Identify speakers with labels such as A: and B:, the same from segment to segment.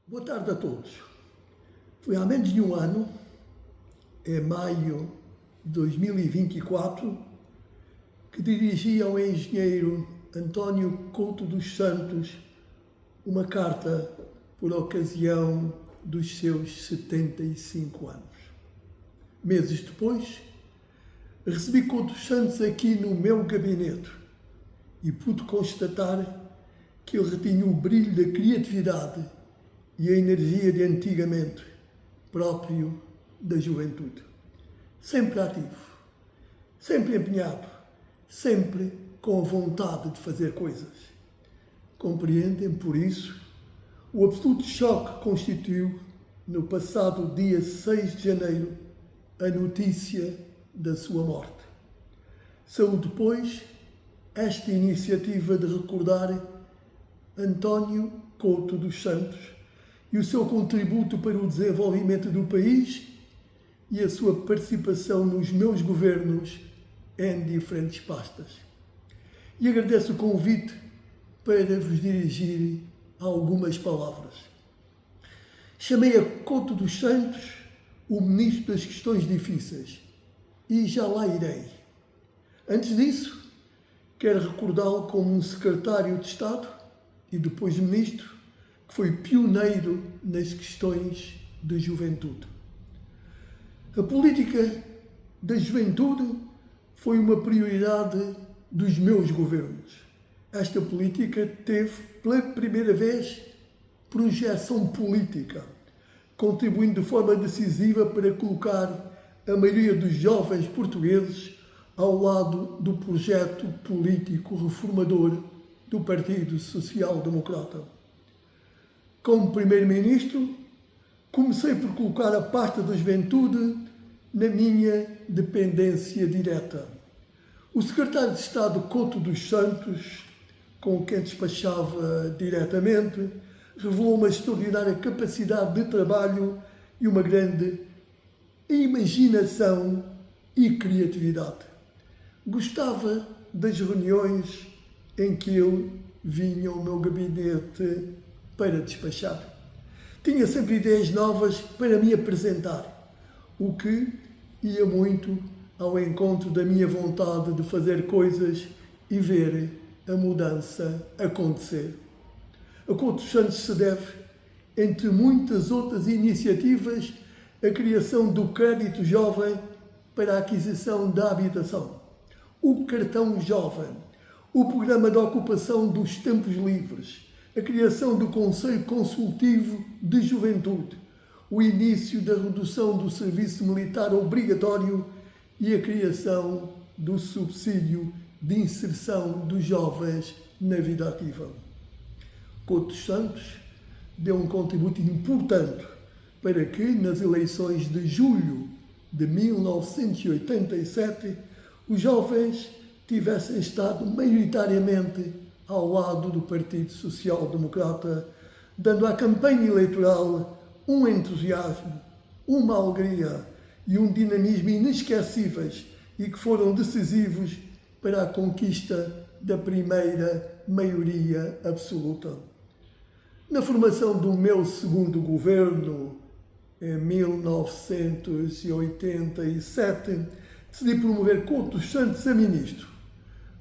A: Boa tarde a todos. Foi há menos de um ano, em maio de 2024, que dirigi ao engenheiro António Couto dos Santos uma carta por ocasião dos seus 75 anos. Meses depois, recebi Couto dos Santos aqui no meu gabinete e pude constatar que ele retinha o brilho da criatividade e a energia de antigamente, próprio da juventude. Sempre ativo, sempre empenhado, sempre com vontade de fazer coisas. Compreendem, por isso, o absoluto choque que constituiu, no passado dia 6 de janeiro, a notícia da sua morte. Saúde, depois, esta iniciativa de recordar António Couto dos Santos e o seu contributo para o desenvolvimento do país e a sua participação nos meus governos em diferentes pastas. E agradeço o convite para vos dirigir algumas palavras. Chamei a Couto dos Santos o Ministro das Questões Difíceis e já lá irei. Antes disso, quero recordá-lo como um secretário de Estado e depois Ministro, que foi pioneiro nas questões da juventude. A política da juventude foi uma prioridade dos meus governos. Esta política teve, pela primeira vez, projeção política, contribuindo de forma decisiva para colocar a maioria dos jovens portugueses ao lado do projeto político reformador do Partido Social Democrata. Como Primeiro-Ministro, comecei por colocar a pasta da juventude na minha dependência direta. O secretário de Estado Couto dos Santos, com quem despachava diretamente, revelou uma extraordinária capacidade de trabalho e uma grande imaginação e criatividade. Gostava das reuniões em que ele vinha ao meu gabinete para despachar. Tinha sempre ideias novas para me apresentar, o que ia muito ao encontro da minha vontade de fazer coisas e ver a mudança acontecer. A Couto dos Santos se deve, entre muitas outras iniciativas, a criação do crédito jovem para a aquisição da habitação, o cartão jovem, o programa de ocupação dos tempos livres, a criação do Conselho Consultivo de Juventude, o início da redução do serviço militar obrigatório e a criação do subsídio de inserção dos jovens na vida ativa. Couto dos Santos deu um contributo importante para que, nas eleições de julho de 1987, os jovens tivessem estado maioritariamente ao lado do Partido Social Democrata, dando à campanha eleitoral um entusiasmo, uma alegria e um dinamismo inesquecíveis e que foram decisivos para a conquista da primeira maioria absoluta. Na formação do meu segundo governo, em 1987, decidi promover Couto dos Santos a ministro,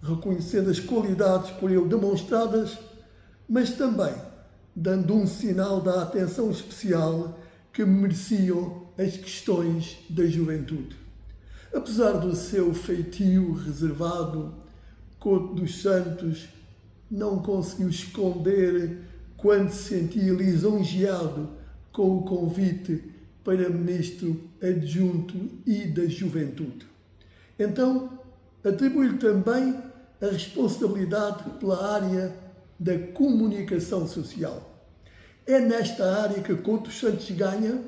A: reconhecendo as qualidades por ele demonstradas, mas também dando um sinal da atenção especial que mereciam as questões da juventude. Apesar do seu feitio reservado, Couto dos Santos não conseguiu esconder quando se sentia lisonjeado com o convite para ministro adjunto e da juventude. Então, atribuo-lhe também a responsabilidade pela área da comunicação social. É nesta área que Couto dos Santos ganha,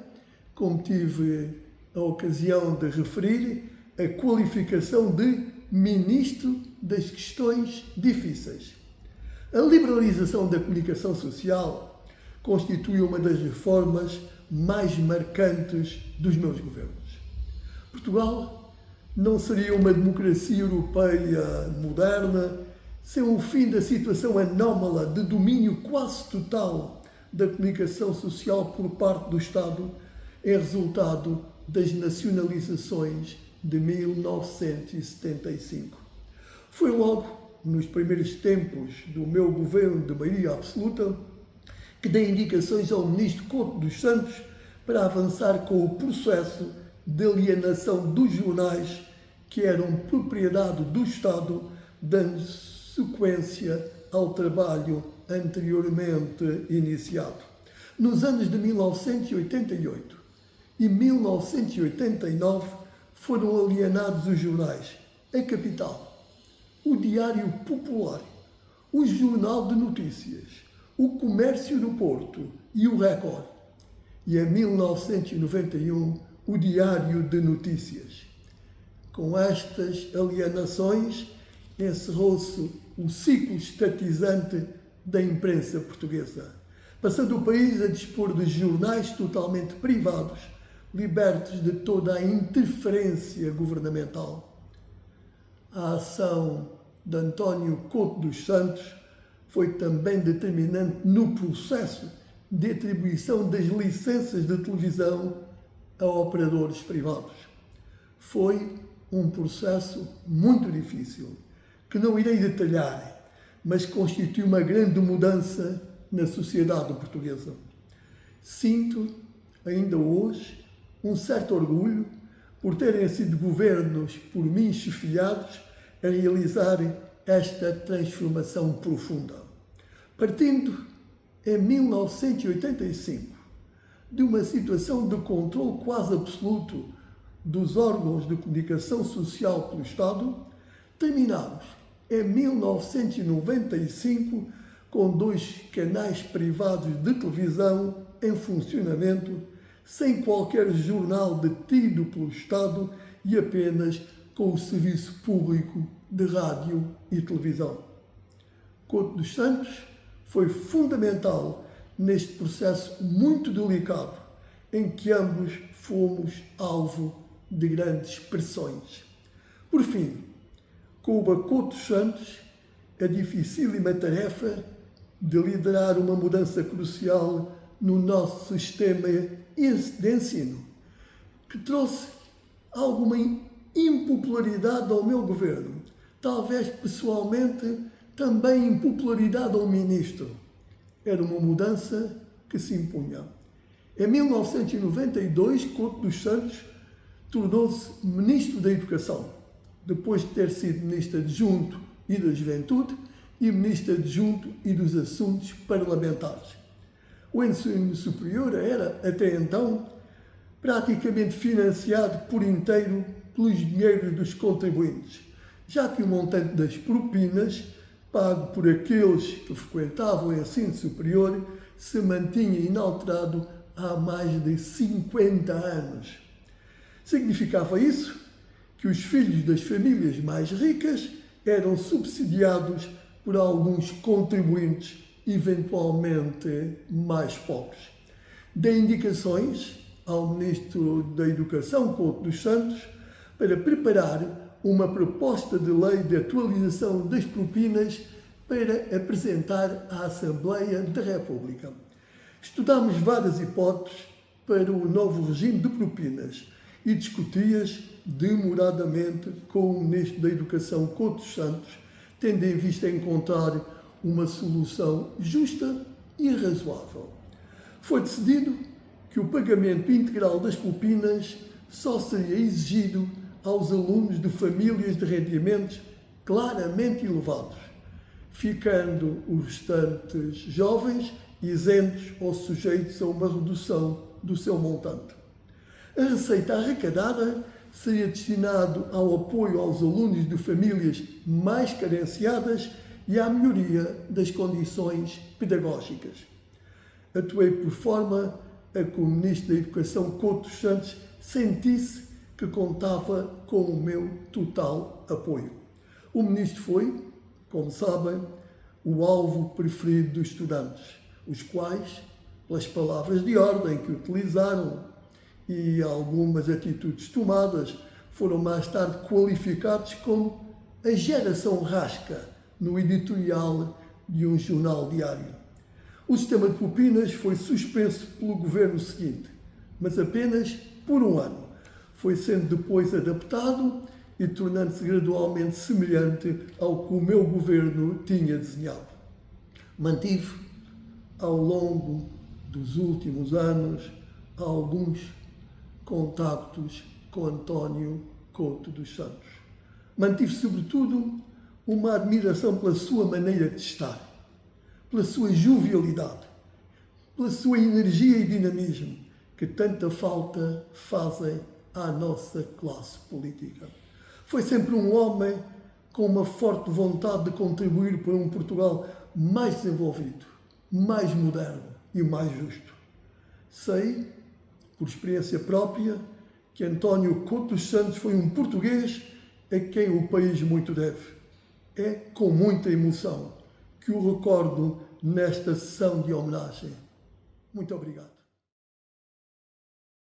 A: como tive a ocasião de referir, a qualificação de Ministro das Questões Difíceis. A liberalização da comunicação social constitui uma das reformas mais marcantes dos meus governos. Portugal não seria uma democracia europeia moderna sem o fim da situação anómala de domínio quase total da comunicação social por parte do Estado é resultado das nacionalizações de 1975. Foi logo nos primeiros tempos do meu governo de maioria absoluta que dei indicações ao ministro Couto dos Santos para avançar com o processo de alienação dos jornais que eram propriedade do Estado, dando sequência ao trabalho anteriormente iniciado. Nos anos de 1988 e 1989 foram alienados os jornais A Capital, o Diário Popular, o Jornal de Notícias, o Comércio do Porto e o Record. E em 1991, o Diário de Notícias. Com estas alienações, encerrou-se o ciclo estatizante da imprensa portuguesa, passando o país a dispor de jornais totalmente privados, libertos de toda a interferência governamental. A ação de António Couto dos Santos foi também determinante no processo de atribuição das licenças de televisão a operadores privados. Foi um processo muito difícil, que não irei detalhar, mas constitui uma grande mudança na sociedade portuguesa. Sinto, ainda hoje, um certo orgulho por terem sido governos por mim chefiados a realizar esta transformação profunda. Partindo, em 1985, de uma situação de controle quase absoluto dos órgãos de comunicação social pelo Estado, terminamos em 1995 com 2 canais privados de televisão em funcionamento, sem qualquer jornal detido pelo Estado e apenas com o serviço público de rádio e televisão. Couto dos Santos foi fundamental neste processo muito delicado, em que ambos fomos alvo de grandes pressões. Por fim, coube a Couto dos Santos a dificílima tarefa de liderar uma mudança crucial no nosso sistema de ensino, que trouxe alguma impopularidade ao meu governo, talvez pessoalmente também impopularidade ao ministro. Era uma mudança que se impunha. Em 1992, Couto dos Santos tornou-se Ministro da Educação, depois de ter sido Ministro Adjunto e da Juventude e Ministro Adjunto e dos Assuntos Parlamentares. O ensino superior era, até então, praticamente financiado por inteiro pelos dinheiros dos contribuintes, já que o montante das propinas, pago por aqueles que frequentavam o ensino superior, se mantinha inalterado há mais de 50 anos. Significava isso que os filhos das famílias mais ricas eram subsidiados por alguns contribuintes eventualmente mais pobres. Dei indicações ao Ministro da Educação, Couto dos Santos, para preparar uma proposta de lei de atualização das propinas para apresentar à Assembleia da República. Estudámos várias hipóteses para o novo regime de propinas e discuti-as demoradamente com o Ministro da Educação, Couto dos Santos, tendo em vista encontrar uma solução justa e razoável. Foi decidido que o pagamento integral das propinas só seria exigido aos alunos de famílias de rendimentos claramente elevados, ficando os restantes jovens isentos ou sujeitos a uma redução do seu montante. A receita arrecadada seria destinada ao apoio aos alunos de famílias mais carenciadas e à melhoria das condições pedagógicas. Atuei por forma a que o Ministro da Educação, Couto dos Santos, sentisse que contava com o meu total apoio. O Ministro foi, como sabem, o alvo preferido dos estudantes, os quais, pelas palavras de ordem que utilizaram e algumas atitudes tomadas, foram mais tarde qualificados como a geração rasca no editorial de um jornal diário. O sistema de propinas foi suspenso pelo governo seguinte, mas apenas por um ano. Foi sendo depois adaptado e tornando-se gradualmente semelhante ao que o meu governo tinha desenhado. Mantive, ao longo dos últimos anos, alguns contactos com António Couto dos Santos. Mantive, sobretudo, uma admiração pela sua maneira de estar, pela sua jovialidade, pela sua energia e dinamismo, que tanta falta fazem à nossa classe política. Foi sempre um homem com uma forte vontade de contribuir para um Portugal mais desenvolvido, mais moderno e mais justo. Sei, por experiência própria, que António Couto dos Santos foi um português a quem o país muito deve. É com muita emoção que o recordo nesta sessão de homenagem. Muito obrigado.